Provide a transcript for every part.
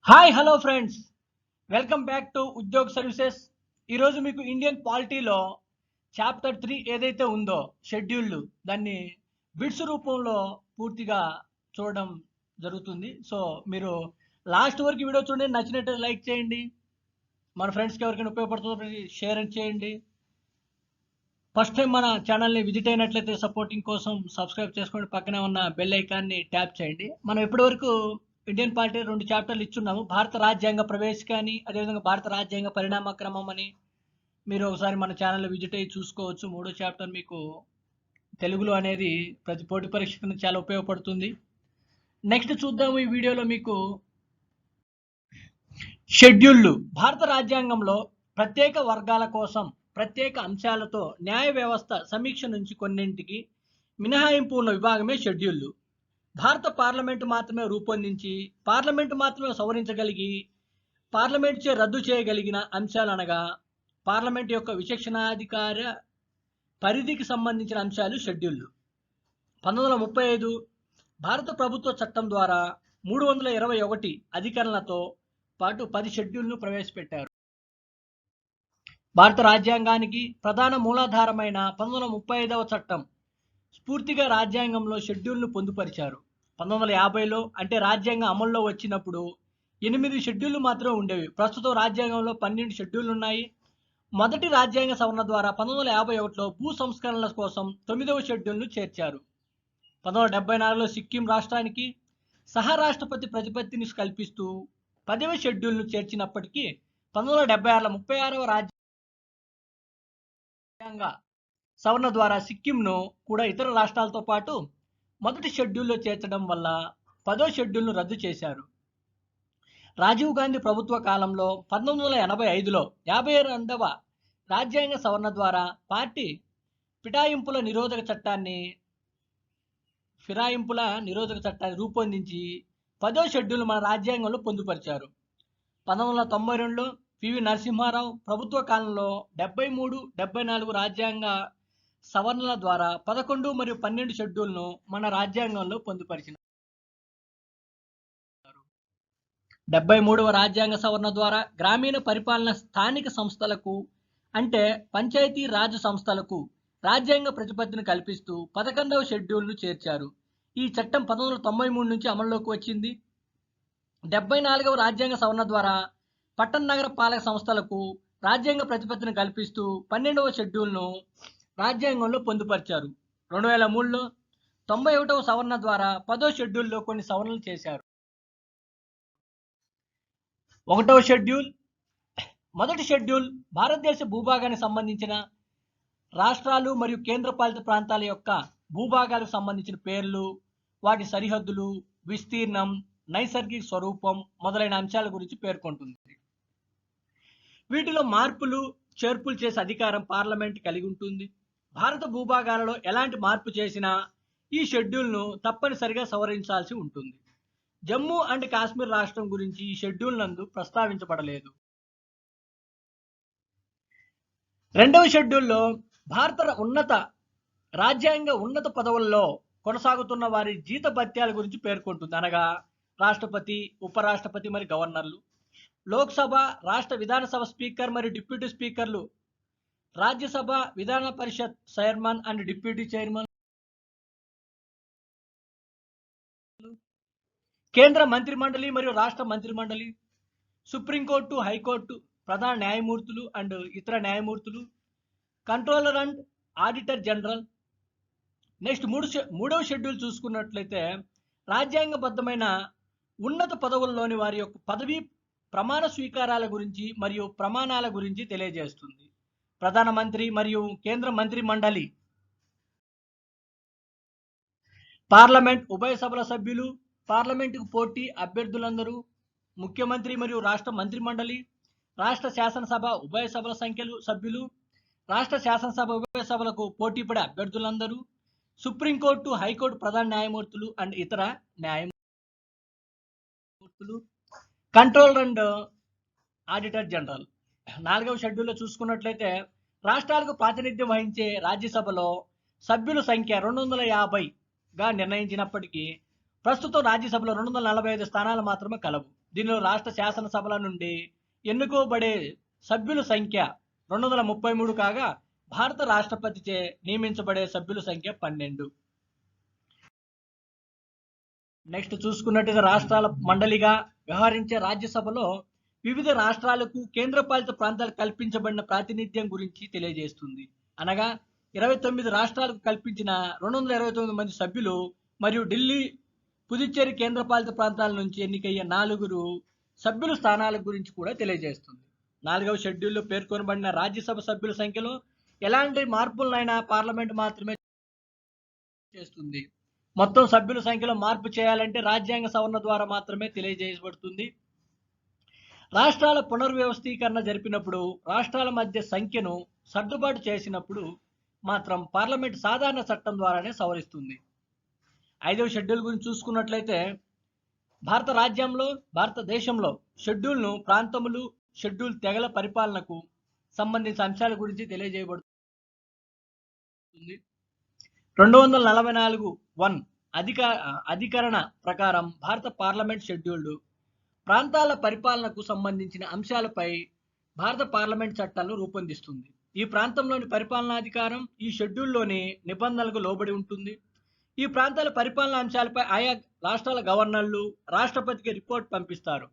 Hi hello friends, welcome back to Udyog services. ఈరోజు మీకు Indian పాలిటీలో chapter 3 ఏదైతే ఉందో షెడ్యూల్డ్, దాన్ని బిట్స్ రూపంలో పూర్తిగా చూడడం జరుగుతుంది. సో మీరు లాస్ట్ వరకు వీడియో చూడండి, నచ్చినట్టు లైక్ చేయండి, మన ఫ్రెండ్స్కి ఎవరికైనా ఉపయోగపడుతుందో షేర్ చేయండి. ఫస్ట్ టైం మన ఛానల్ని విజిట్ అయినట్లయితే సపోర్టింగ్ కోసం సబ్స్క్రైబ్ చేసుకోండి, పక్కనే ఉన్న బెల్ ఐకాన్ని ట్యాప్ చేయండి. మనం ఇప్పటివరకు ఇండియన్ పాలిటీ 2 చాప్టర్లు ఇచ్చున్నాము, భారత రాజ్యాంగ ప్రవేశిక అని, అదేవిధంగా భారత రాజ్యాంగ పరిణామ క్రమం అని. మీరు ఒకసారి మన ఛానల్ విజిట్ అయ్యి చూసుకోవచ్చు. 3వ చాప్టర్ మీకు తెలుగులో అనేది ప్రతి పోటీ పరీక్షకు చాలా ఉపయోగపడుతుంది. నెక్స్ట్ చూద్దాము ఈ వీడియోలో మీకు షెడ్యూల్డ్. భారత రాజ్యాంగంలో ప్రత్యేక వర్గాల కోసం ప్రత్యేక అంశాలతో న్యాయ వ్యవస్థ సమీక్ష నుంచి కొన్నింటికి మినహాయింపు ఉన్న విభాగమే షెడ్యూల్డ్. భారత పార్లమెంటు మాత్రమే రూపొందించి, పార్లమెంటు మాత్రమే సవరించగలిగి, పార్లమెంటు చే రద్దు చేయగలిగిన అంశాలు అనగా పార్లమెంటు యొక్క విచక్షణాధికార పరిధికి సంబంధించిన అంశాలు షెడ్యూల్డ్. 1935 భారత ప్రభుత్వ చట్టం ద్వారా 321 అధికరణలతో పాటు 10 షెడ్యూల్ను ప్రవేశపెట్టారు. భారత రాజ్యాంగానికి ప్రధాన మూలాధారమైన 1935వ చట్టం స్ఫూర్తిగా రాజ్యాంగంలో షెడ్యూల్ను పొందుపరిచారు. 1950లో అంటే రాజ్యాంగం అమల్లో వచ్చినప్పుడు 8 షెడ్యూళ్లు మాత్రమే ఉండేవి. ప్రస్తుతం రాజ్యాంగంలో 12 షెడ్యూళ్లు ఉన్నాయి. మొదటి రాజ్యాంగ సవరణ ద్వారా 1951లో భూ సంస్కరణల కోసం 9వ షెడ్యూల్ను చేర్చారు. 1974లో సిక్కిం రాష్ట్రానికి సహరాష్ట్రపతి ప్రతిపత్తిని కల్పిస్తూ 10వ షెడ్యూల్ను చేర్చినప్పటికీ 1976లో 36వ రాజ్యాంగ సవరణ ద్వారా సిక్కింను కూడా ఇతర రాష్ట్రాలతో పాటు మొదటి షెడ్యూల్లో చేర్చడం వల్ల 10వ షెడ్యూల్ను రద్దు చేశారు. రాజీవ్ గాంధీ ప్రభుత్వ కాలంలో 1985లో 52వ రాజ్యాంగ సవరణ ద్వారా పార్టీ ఫిరాయింపుల నిరోధక చట్టాన్ని రూపొందించి 10వ షెడ్యూల్ మన రాజ్యాంగంలో పొందుపరిచారు. 1992లో పివి నరసింహారావు ప్రభుత్వ కాలంలో 73, 74 రాజ్యాంగ సవరణల ద్వారా 11 మరియు 12 షెడ్యూల్ను మన రాజ్యాంగంలో పొందుపరిచినారు. 73వ రాజ్యాంగ సవరణ ద్వారా గ్రామీణ పరిపాలన స్థానిక సంస్థలకు అంటే పంచాయతీ రాజ్ సంస్థలకు రాజ్యాంగ ప్రతిపత్తిని కల్పిస్తూ 11వ షెడ్యూల్ను చేర్చారు. ఈ చట్టం 1993 నుంచి అమల్లోకి వచ్చింది. 74వ రాజ్యాంగ సవరణ ద్వారా పట్టణ నగర పాలక సంస్థలకు రాజ్యాంగ ప్రతిపత్తిని కల్పిస్తూ 12వ షెడ్యూల్ను రాజ్యాంగంలో పొందుపరిచారు. 2003లో 91వ సవరణ ద్వారా 10వ షెడ్యూల్లో కొన్ని సవరణలు చేశారు. 1వ షెడ్యూల్. మొదటి షెడ్యూల్ భారతదేశ భూభాగానికి సంబంధించిన రాష్ట్రాలు మరియు కేంద్రపాలిత ప్రాంతాల యొక్క భూభాగాలకు సంబంధించిన పేర్లు, వాటి సరిహద్దులు, విస్తీర్ణం, నైసర్గిక స్వరూపం మొదలైన అంశాల గురించి పేర్కొంటుంది. వీటిలో మార్పులు చేర్పులు చేసే అధికారం పార్లమెంట్ కలిగి ఉంటుంది. భారత భూభాగాలలో ఎలాంటి మార్పు చేసినా ఈ షెడ్యూల్ను తప్పనిసరిగా సవరించాల్సి ఉంటుంది. జమ్మూ అండ్ కాశ్మీర్ రాష్ట్రం గురించి ఈ షెడ్యూల్ నందు ప్రస్తావించబడలేదు. 2వ షెడ్యూల్లో రాజ్యాంగ ఉన్నత పదవుల్లో కొనసాగుతున్న వారి జీత భత్యాల గురించి పేర్కొంటుంది. అనగా రాష్ట్రపతి, ఉపరాష్ట్రపతి మరియు గవర్నర్లు, లోక్సభ, రాష్ట్ర విధానసభ స్పీకర్ మరియు డిప్యూటీ స్పీకర్లు, రాజ్యసభ, విధాన పరిషత్ చైర్మన్ అండ్ డిప్యూటీ చైర్మన్, కేంద్ర మంత్రిమండలి మరియు రాష్ట్ర మంత్రిమండలి, సుప్రీంకోర్టు, హైకోర్టు, ప్రధాన న్యాయమూర్తులు అండ్ ఇతర న్యాయమూర్తులు, controller and auditor general. Next 3వ షెడ్యూల్ చూసుకున్నట్లయితే రాజ్యాంగబద్ధమైన ఉన్నత పదవుల్లోని వారి యొక్క పదవీ ప్రమాణ స్వీకారాల గురించి మరియు ప్రమాణాల గురించి తెలియజేస్తుంది. ప్రధానమంత్రి మరియు కేంద్ర మంత్రి మండలి, పార్లమెంట్ ఉభయ సభల సభ్యులు, పార్లమెంటుకు పోటీ అభ్యర్థులందరూ, ముఖ్యమంత్రి మరియు రాష్ట్ర మంత్రి మండలి, రాష్ట్ర శాసనసభ ఉభయ సభల సభ్యులు, రాష్ట్ర శాసనసభ ఉభయ సభలకు పోటీపడే అభ్యర్థులందరూ, సుప్రీంకోర్టు, హైకోర్టు ప్రధాన న్యాయమూర్తులు అండ్ ఇతర న్యాయమూర్తులు, కంట్రోలర్ అండ్ ఆడిటర్ జనరల్. 4వ షెడ్యూల్లో చూసుకున్నట్లయితే రాష్ట్రాలకు ప్రాతినిధ్యం వహించే రాజ్యసభలో సభ్యుల సంఖ్య 250గా నిర్ణయించినప్పటికీ ప్రస్తుతం రాజ్యసభలో 245 స్థానాలు మాత్రమే కలవు. దీనిలో రాష్ట్ర శాసనసభల నుండి ఎన్నుకోబడే సభ్యుల సంఖ్య 233 కాగా భారత రాష్ట్రపతిచే నియమించబడే సభ్యుల సంఖ్య 12. నెక్స్ట్ చూసుకున్నట్టుగా రాష్ట్రాల మండలిగా వ్యవహరించే రాజ్యసభలో వివిధ రాష్ట్రాలకు కేంద్రపాలిత ప్రాంతాలకు కల్పించబడిన ప్రాతినిధ్యం గురించి తెలియజేస్తుంది. అనగా 29 రాష్ట్రాలకు కల్పించిన 229 మంది సభ్యులు మరియు ఢిల్లీ, పుదుచ్చేరి కేంద్రపాలిత ప్రాంతాల నుంచి ఎన్నికయ్యే 4 సభ్యుల స్థానాల గురించి కూడా తెలియజేస్తుంది. 4వ షెడ్యూల్లో పేర్కొనబడిన రాజ్యసభ సభ్యుల సంఖ్యలో ఎలాంటి మార్పులనైనా పార్లమెంట్ మాత్రమే చేస్తుంది. మొత్తం సభ్యుల సంఖ్యలో మార్పు చేయాలంటే రాజ్యాంగ సవరణ ద్వారా మాత్రమే తెలియజేయబడుతుంది. రాష్ట్రాల పునర్వ్యవస్థీకరణ జరిపినప్పుడు రాష్ట్రాల మధ్య సంఖ్యను సర్దుబాటు చేసినప్పుడు మాత్రం పార్లమెంట్ సాధారణ చట్టం ద్వారానే సవరిస్తుంది. 5వ షెడ్యూల్ గురించి చూసుకున్నట్లయితే భారతదేశంలో షెడ్యూల్ను ప్రాంతములు, షెడ్యూల్ తెగల పరిపాలనకు సంబంధించిన అంశాల గురించి తెలియజేయబడుతుంది. 244(1) అధికరణ ప్రకారం భారత పార్లమెంట్ షెడ్యూల్డ్ ప్రాంతాల పరిపాలనకు సంబంధించిన అంశాలపై భారత పార్లమెంట్ చట్టాలను రూపొందిస్తుంది. ఈ ప్రాంతంలోని పరిపాలనాధికారం ఈ షెడ్యూల్లోని నిబంధనలకు లోబడి ఉంటుంది. ఈ ప్రాంతాల పరిపాలనా అంశాలపై ఆయా రాష్ట్రాల గవర్నర్లు రాష్ట్రపతికి రిపోర్ట్ పంపిస్తారు.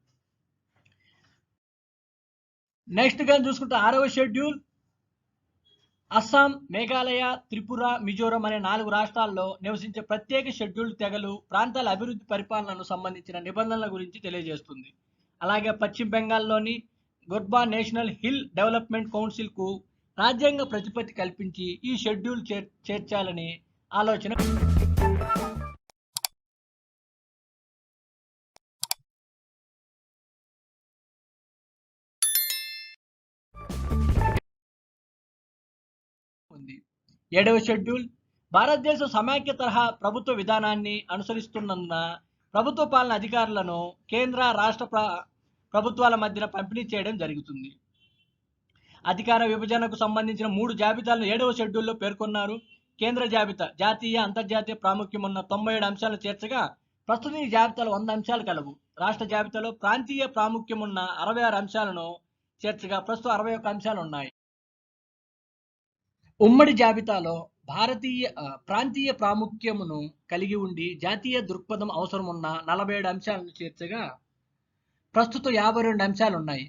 నెక్స్ట్ గా చూసుకుంటే 6వ షెడ్యూల్ అస్సాం, మేఘాలయ, త్రిపుర, మిజోరం అనే 4 రాష్ట్రాల్లో నివసించే ప్రత్యేక షెడ్యూల్డ్ తెగలు ప్రాంతాల అభివృద్ధి పరిపాలనకు సంబంధించిన నిబంధనల గురించి తెలియజేస్తుంది. అలాగే పశ్చిమ బెంగాల్లోని గోర్బా నేషనల్ హిల్ డెవలప్మెంట్ కౌన్సిల్కు రాజ్యాంగ ప్రతిపత్తి కల్పించి ఈ షెడ్యూల్ చేర్చాలని ఆలోచన ఉంది. 7వ షెడ్యూల్ భారతదేశం సమాఖ్య తరహా ప్రభుత్వ విధానాన్ని అనుసరిస్తున్నందున ప్రభుత్వ పాలన అధికారులను కేంద్ర, రాష్ట్ర ప్రభుత్వాల మధ్యన పంపిణీ చేయడం జరుగుతుంది. అధికార విభజనకు సంబంధించిన 3 జాబితాలను 7వ షెడ్యూల్లో పేర్కొన్నారు. కేంద్ర జాబితా జాతీయ, అంతర్జాతీయ ప్రాముఖ్యం ఉన్న 97 అంశాలను చేర్చగా ప్రస్తుతం ఈ జాబితాలో 100 అంశాలు కలవు. రాష్ట్ర జాబితాలో ప్రాంతీయ ప్రాముఖ్యం ఉన్న 66 అంశాలను చేర్చగా ప్రస్తుతం 61 అంశాలు ఉన్నాయి. ఉమ్మడి జాబితాలో ప్రాంతీయ ప్రాముఖ్యమును కలిగి ఉండి జాతీయ దృక్పథం అవసరం ఉన్న 47 అంశాలను చేర్చగా ప్రస్తుతం 52 అంశాలు ఉన్నాయి.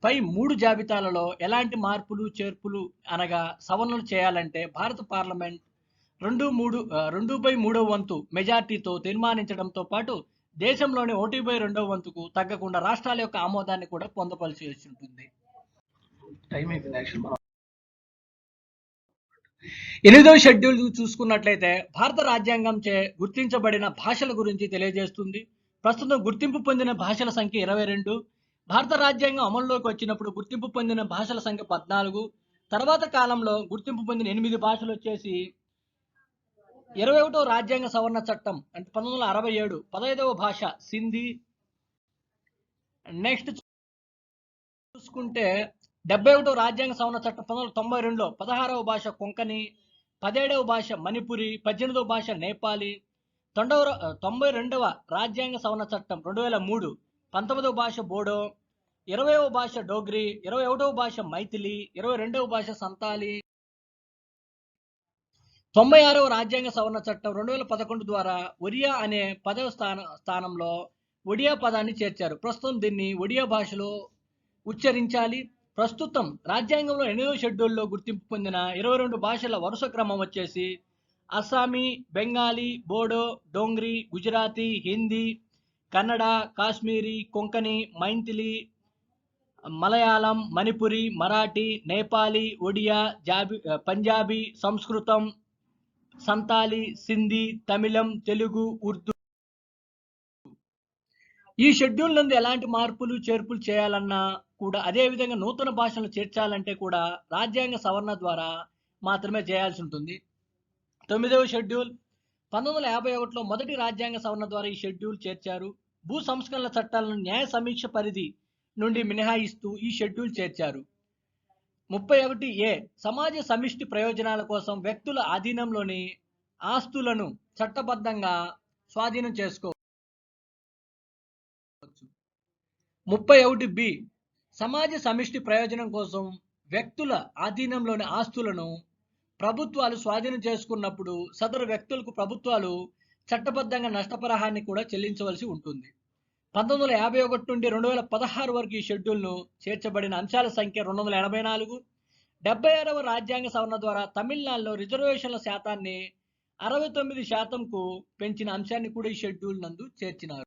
పై 3 జాబితాలలో ఎలాంటి మార్పులు, చేర్పులు అనగా సవరణలు చేయాలంటే భారత పార్లమెంట్ 2/3 వంతు మెజార్టీతో తీర్మానించడంతో పాటు దేశంలోని 1/2 వంతుకు తగ్గకుండా రాష్ట్రాల యొక్క ఆమోదాన్ని కూడా పొందవలసి ఉంటుంది. 8వ షెడ్యూల్ చూసుకున్నట్లయితే భారత రాజ్యాంగంచే గుర్తించబడిన భాషల గురించి తెలియజేస్తుంది. ప్రస్తుతం గుర్తింపు పొందిన భాషల సంఖ్య 22. భారత రాజ్యాంగం అమల్లోకి వచ్చినప్పుడు గుర్తింపు పొందిన భాషల సంఖ్య 14. తర్వాత కాలంలో గుర్తింపు పొందిన 8 భాషలు వచ్చేసి 21వ రాజ్యాంగ సవరణ చట్టం అంటే 1967 15వ భాష సింధీ. నెక్స్ట్ చూసుకుంటే 71వ రాజ్యాంగ సవరణ చట్టం 1992లో 16వ భాష కొంకణి, 17వ భాష మణిపురి, 18వ భాష నేపాలి. 92వ రాజ్యాంగ సవరణ చట్టం 2003 19వ భాష బోడో, 20వ భాష డోగ్రీ, 21వ భాష మైథిలి, 22వ భాష సంతాలి. 96వ రాజ్యాంగ సవరణ చట్టం 2011 ద్వారా ఒరియా అనే పదవ స్థానంలో ఒడియా పదాన్ని చేర్చారు. ప్రస్తుతం దీన్ని ఒడియా భాషలో ఉచ్చరించాలి. ప్రస్తుతం రాజ్యాంగంలో 8వ షెడ్యూల్లో గుర్తింపు పొందిన 22 భాషల వరుస క్రమం వచ్చేసి అస్సామీ, బెంగాలీ, బోడో, డోంగ్రీ, గుజరాతీ, హిందీ, కన్నడ, కాశ్మీరీ, కొంకణి, మైథిలి, మలయాళం, మణిపురి, మరాఠీ, నేపాలీ, ఒడియా, పంజాబీ, సంస్కృతం, సంతాలి, సింధీ, తమిళం, తెలుగు, ఉర్దూ. ఈ షెడ్యూల్ నందు ఎలాంటి మార్పులు, చేర్పులు చేయాలన్నా కూడా అదేవిధంగా నూతన భాషలను చేర్చాలంటే కూడా రాజ్యాంగ సవరణ ద్వారా మాత్రమే చేయాల్సి ఉంటుంది. 9వ షెడ్యూల్ 1951లో మొదటి రాజ్యాంగ సవరణ ద్వారా ఈ షెడ్యూల్ చేర్చారు. భూ సంస్కరణల చట్టాలను న్యాయ సమీక్ష పరిధి నుండి మినహాయిస్తూ ఈ షెడ్యూల్ చేర్చారు. 31A సమాజ సమిష్టి ప్రయోజనాల కోసం వ్యక్తుల ఆధీనంలోని ఆస్తులను చట్టబద్ధంగా స్వాధీనం చేసుకోవచ్చు. 31B సమాజ సమిష్టి ప్రయోజనం కోసం వ్యక్తుల ఆధీనంలోని ఆస్తులను ప్రభుత్వాలు స్వాధీనం చేసుకున్నప్పుడు సదరు వ్యక్తులకు ప్రభుత్వాలు చట్టబద్ధంగా నష్టపరిహారాన్ని కూడా చెల్లించవలసి ఉంటుంది. 1951 నుండి 2016 వరకు ఈ షెడ్యూల్ను చేర్చబడిన అంశాల సంఖ్య 284. 76వ రాజ్యాంగ సవరణ ద్వారా తమిళనాడులో రిజర్వేషన్ల శాతాన్ని 69%కు పెంచిన అంశాన్ని కూడా ఈ షెడ్యూల్ నందు చేర్చినారు.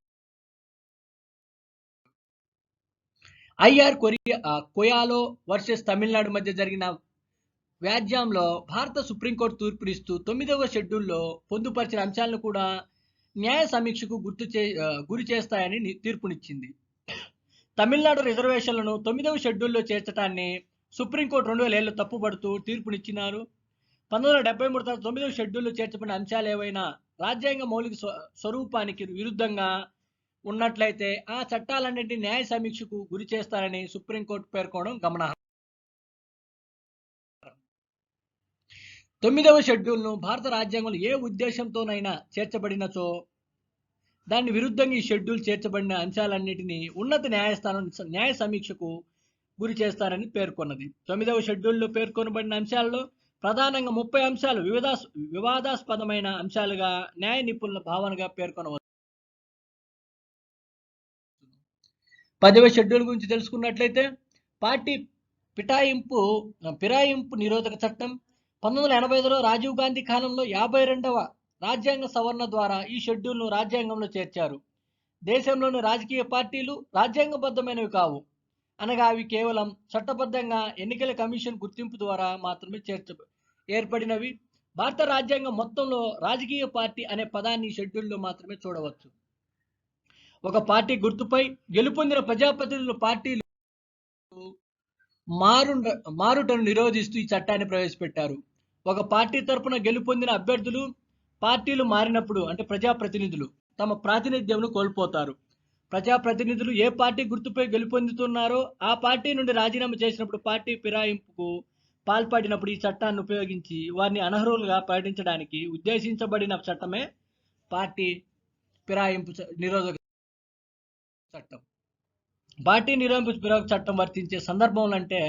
కొయాలో వర్సెస్ తమిళనాడు మధ్య జరిగిన వ్యాజ్యంలో భారత సుప్రీంకోర్టు తీర్పునిస్తూ 9వ షెడ్యూల్లో పొందుపరిచిన అంశాలను కూడా న్యాయ సమీక్షకు గురి చేస్తాయని తీర్పునిచ్చింది. తమిళనాడు రిజర్వేషన్లను 9వ షెడ్యూల్లో చేర్చడాన్ని సుప్రీంకోర్టు 2007లో తప్పుపడుతూ తీర్పునిచ్చినారు. 1973 తర్వాత 9వ షెడ్యూల్లో చేర్చబడిన అంశాలు ఏవైనా రాజ్యాంగ మౌలిక స్వరూపానికి విరుద్ధంగా ఉన్నట్లయితే ఆ చట్టాలన్నింటినీ న్యాయ సమీక్షకు గురి చేస్తారని సుప్రీంకోర్టు పేర్కొనడం గమనార్హం. 9వ షెడ్యూల్ను భారత రాజ్యాంగంలో ఏ ఉద్దేశంతోనైనా చేర్చబడినచో దాని విరుద్ధంగా ఈ షెడ్యూల్ చేర్చబడిన అంశాలన్నింటినీ ఉన్నత న్యాయస్థానం న్యాయ సమీక్షకు గురి చేస్తారని పేర్కొన్నది. 9వ షెడ్యూల్లో పేర్కొనబడిన అంశాల్లో ప్రధానంగా 30 అంశాలు వివాదాస్పదమైన అంశాలుగా న్యాయ నిపుణుల భావనగా పేర్కొనవచ్చు. 10వ షెడ్యూల్ గురించి తెలుసుకున్నట్లయితే పార్టీ ఫిరాయింపు నిరోధక చట్టం 1985లో రాజీవ్ గాంధీ కాలంలో 52వ రాజ్యాంగ సవరణ ద్వారా ఈ షెడ్యూల్ను రాజ్యాంగంలో చేర్చారు. దేశంలోని రాజకీయ పార్టీలు రాజ్యాంగబద్ధమైనవి కావు, అనగా అవి కేవలం చట్టబద్ధంగా ఎన్నికల కమిషన్ గుర్తింపు ద్వారా మాత్రమే ఏర్పడినవి. భారత రాజ్యాంగం మొత్తంలో రాజకీయ పార్టీ అనే పదాన్ని షెడ్యూల్లో మాత్రమే చూడవచ్చు. ఒక పార్టీ గుర్తుపై గెలుపొందిన ప్రజాప్రతినిధులు పార్టీలు మారుటను నిరోధిస్తూ ఈ చట్టాన్ని ప్రవేశపెట్టారు. ఒక పార్టీ తరపున గెలుపొందిన అభ్యర్థులు పార్టీలు మారినప్పుడు అంటే ప్రజాప్రతినిధులు తమ ప్రాతినిధ్యంను కోల్పోతారు. ప్రజాప్రతినిధులు ఏ పార్టీ గుర్తుపై గెలుపొందుతున్నారో ఆ పార్టీ నుండి రాజీనామా చేసినప్పుడు పార్టీ ఫిరాయింపుకు పాల్పడినప్పుడు ఈ చట్టాన్ని ఉపయోగించి వారిని అనర్హులుగా ప్రకటించడానికి ఉద్దేశించబడిన చట్టమే పార్టీ ఫిరాయింపు నిరోధక చట్టం. పార్టీ నిరోధక చట్టం వర్తించే సందర్భంలో అంటే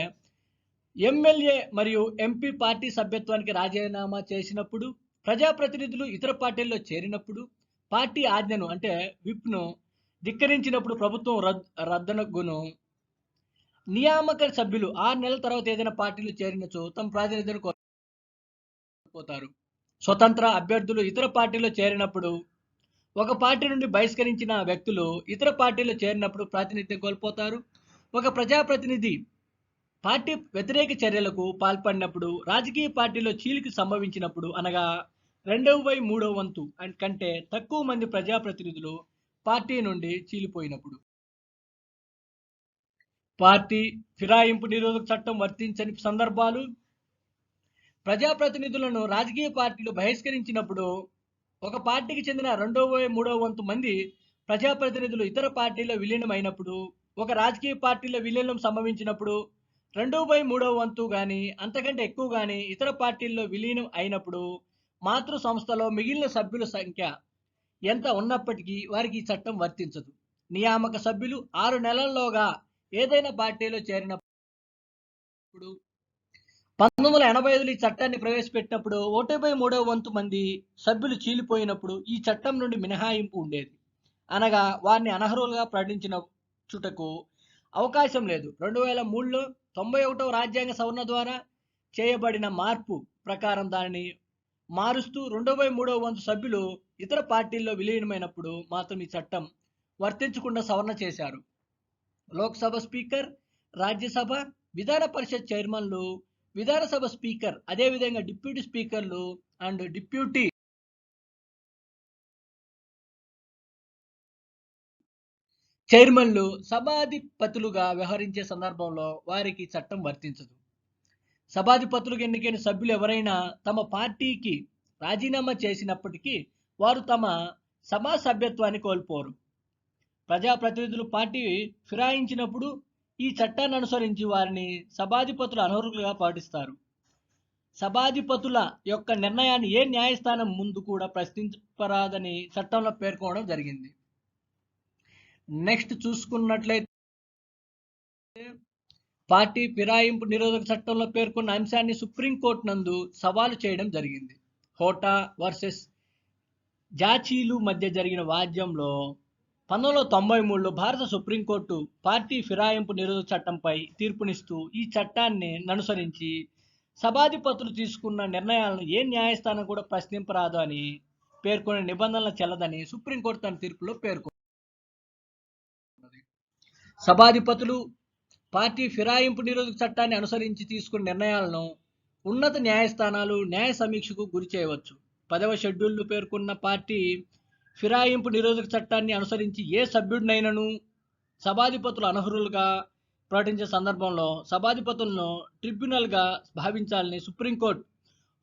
ఎమ్మెల్యే మరియు ఎంపీ పార్టీ సభ్యత్వానికి రాజీనామా చేసినప్పుడు, ప్రజాప్రతినిధులు ఇతర పార్టీల్లో చేరినప్పుడు, పార్టీ ఆజ్ఞను అంటే విప్ను ధిక్కరించినప్పుడు ప్రభుత్వం రద్దనగును. నియామక సభ్యులు 6 నెలల తర్వాత ఏదైనా పార్టీలు చేరినచో తమ ప్రాతినిధ్యం కోల్పోతారు. స్వతంత్ర అభ్యర్థులు ఇతర పార్టీలో చేరినప్పుడు, ఒక పార్టీ నుండి బహిష్కరించిన వ్యక్తులు ఇతర పార్టీలో చేరినప్పుడు ప్రాతినిధ్యం కోల్పోతారు. ఒక ప్రజాప్రతినిధి పార్టీ వ్యతిరేక చర్యలకు పాల్పడినప్పుడు, రాజకీయ పార్టీలో చీలిక సంభవించినప్పుడు, అనగా 2/3 వంతు కంటే తక్కువ మంది ప్రజాప్రతినిధులు పార్టీ నుండి చీలిపోయినప్పుడు. పార్టీ ఫిరాయింపు నిరోధక చట్టం వర్తించని సందర్భాలు: ప్రజాప్రతినిధులను రాజకీయ పార్టీలు బహిష్కరించినప్పుడు, ఒక పార్టీకి చెందిన 2/3 వంతు మంది ప్రజాప్రతినిధులు ఇతర పార్టీలో విలీనమైనప్పుడు, ఒక రాజకీయ పార్టీలో విలీనం సంభవించినప్పుడు, 2/3 వంతు కానీ అంతకంటే ఎక్కువ కానీ ఇతర పార్టీల్లో విలీనం అయినప్పుడు, మాతృ సంస్థలో మిగిలిన సభ్యుల సంఖ్య ఎంత ఉన్నప్పటికీ వారికి ఈ చట్టం వర్తించదు. నియామక సభ్యులు 6 నెలల్లోగా ఏదైనా పార్టీలో చేరినప్పుడు, 1985లో ఈ చట్టాన్ని ప్రవేశపెట్టినప్పుడు 1/3 వంతు మంది సభ్యులు చీలిపోయినప్పుడు ఈ చట్టం నుండి మినహాయింపు ఉండేది, అనగా వారిని అనర్హులుగా ప్రకటించిన చుటకు అవకాశం లేదు. 2003లో 91వ రాజ్యాంగ సవరణ ద్వారా చేయబడిన మార్పు ప్రకారం దానిని మారుస్తూ 2/3 వంతు సభ్యులు ఇతర పార్టీల్లో విలీనమైనప్పుడు మాత్రం ఈ చట్టం వర్తించకుండా సవరణ చేశారు. లోక్సభ స్పీకర్, రాజ్యసభ, విధాన పరిషత్ చైర్మన్లు, విధానసభ స్పీకర్, అదేవిధంగా డిప్యూటీ స్పీకర్లు అండ్ డిప్యూటీ చైర్మన్లు సభాధిపతులుగా వ్యవహరించే సందర్భంలో వారికి చట్టం వర్తించదు. సభాధిపతులుగా ఎన్నికైన సభ్యులు ఎవరైనా తమ పార్టీకి రాజీనామా చేసినప్పటికీ వారు తమ సభా సభ్యత్వాన్ని కోల్పోరు. ప్రజాప్రతినిధులు పార్టీ ఫిరాయించినప్పుడు ఈ చట్టాన్ని అనుసరించి వారిని సభాధిపతులు అనర్హులుగా పాటిస్తారు. సభాధిపతుల యొక్క నిర్ణయాన్ని ఏ న్యాయస్థానం ముందు కూడా ప్రశ్నించరాదని చట్టంలో పేర్కొనడం జరిగింది. నెక్స్ట్ చూసుకున్నట్లయితే పార్టీ ఫిరాయింపు నిరోధక చట్టంలో పేర్కొన్న అంశాన్ని సుప్రీంకోర్టు నందు సవాలు చేయడం జరిగింది. హోటా వర్సెస్ జాచీలు మధ్య జరిగిన వాద్యంలో 1993లో భారత సుప్రీంకోర్టు పార్టీ ఫిరాయింపు నిరోధక చట్టంపై తీర్పునిస్తూ ఈ చట్టాన్ని అనుసరించి సభాధిపతులు తీసుకున్న నిర్ణయాలను ఏ న్యాయస్థానం కూడా ప్రశ్నింపరాదు అని పేర్కొనే నిబంధనలు చెల్లదని సుప్రీంకోర్టు తన తీర్పులో పేర్కొంది. సభాధిపతులు పార్టీ ఫిరాయింపు నిరోధక చట్టాన్ని అనుసరించి తీసుకున్న నిర్ణయాలను ఉన్నత న్యాయస్థానాలు న్యాయ సమీక్షకు గురి చేయవచ్చు. 10వ షెడ్యూల్లో పేర్కొన్న పార్టీ ఫిరాయింపు నిరోధక చట్టాన్ని అనుసరించి ఏ సభ్యుడినైనను సభాధిపతులు అనర్హులుగా ప్రకటించే సందర్భంలో సభాధిపతులను ట్రిబ్యునల్గా భావించాలని సుప్రీంకోర్టు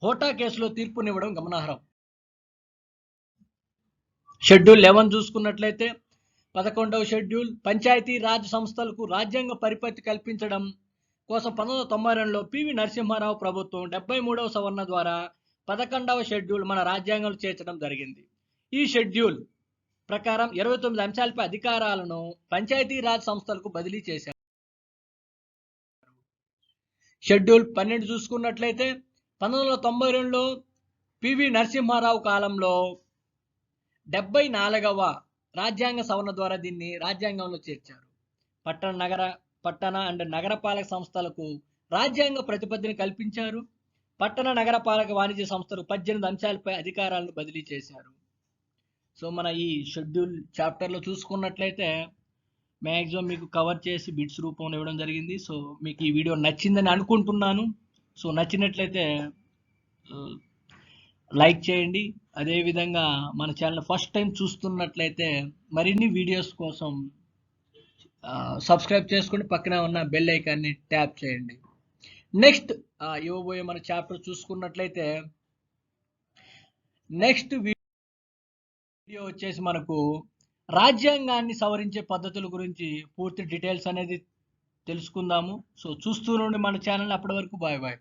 హోటా కేసులో తీర్పునివ్వడం గమనార్హం. షెడ్యూల్ 11 చూసుకున్నట్లయితే 11వ షెడ్యూల్ పంచాయతీ రాజ్ సంస్థలకు రాజ్యాంగ పరిపత్తి కల్పించడం కోసం 1992లో పివి నరసింహారావు ప్రభుత్వం 73వ సవరణ ద్వారా 11వ షెడ్యూల్ మన రాజ్యాంగంలో చేర్చడం జరిగింది. ఈ షెడ్యూల్ ప్రకారం 29 అంశాలపై అధికారాలను పంచాయతీ రాజ్ సంస్థలకు బదిలీ చేశారు. షెడ్యూల్ 12 చూసుకున్నట్లయితే 1992లో పివి నరసింహారావు కాలంలో 74వ రాజ్యాంగ సవరణ ద్వారా దీన్ని రాజ్యాంగంలో చేర్చారు. పట్టణ అండ్ నగరపాలక సంస్థలకు రాజ్యాంగ ప్రతిపత్తిని కల్పించారు. పట్టణ నగరపాలక వాణిజ్య సంస్థలు 18 అంశాలపై అధికారాలను బదిలీ చేశారు. సో మన ఈ షెడ్యూల్ చాప్టర్లో చూసుకున్నట్లయితే మ్యాక్సిమం మీకు కవర్ చేసి బిట్స్ రూపంలో ఇవ్వడం జరిగింది. సో మీకు ఈ వీడియో నచ్చిందని అనుకుంటున్నాను. సో నచ్చినట్లయితే లైక్ చేయండి. అదేవిధంగా మన ఛానల్ ఫస్ట్ టైం చూస్తున్నట్లయితే మరిన్ని వీడియోస్ కోసం సబ్స్క్రైబ్ చేసుకుని పక్కన ఉన్న బెల్ ఐకాన్ని ట్యాప్ చేయండి. నెక్స్ట్ ఇవ్వబోయే మన చాప్టర్ చూసుకున్నట్లయితే నెక్స్ట్ వీడియో వచ్చేసి మనకు రాజ్యాంగాన్ని సవరించే పద్ధతుల గురించి పూర్తి డీటెయిల్స్ అనేది తెలుసుకుందాము. సో చూస్తూ నుండి మన ఛానల్. అప్పటి వరకు బాయ్ బాయ్.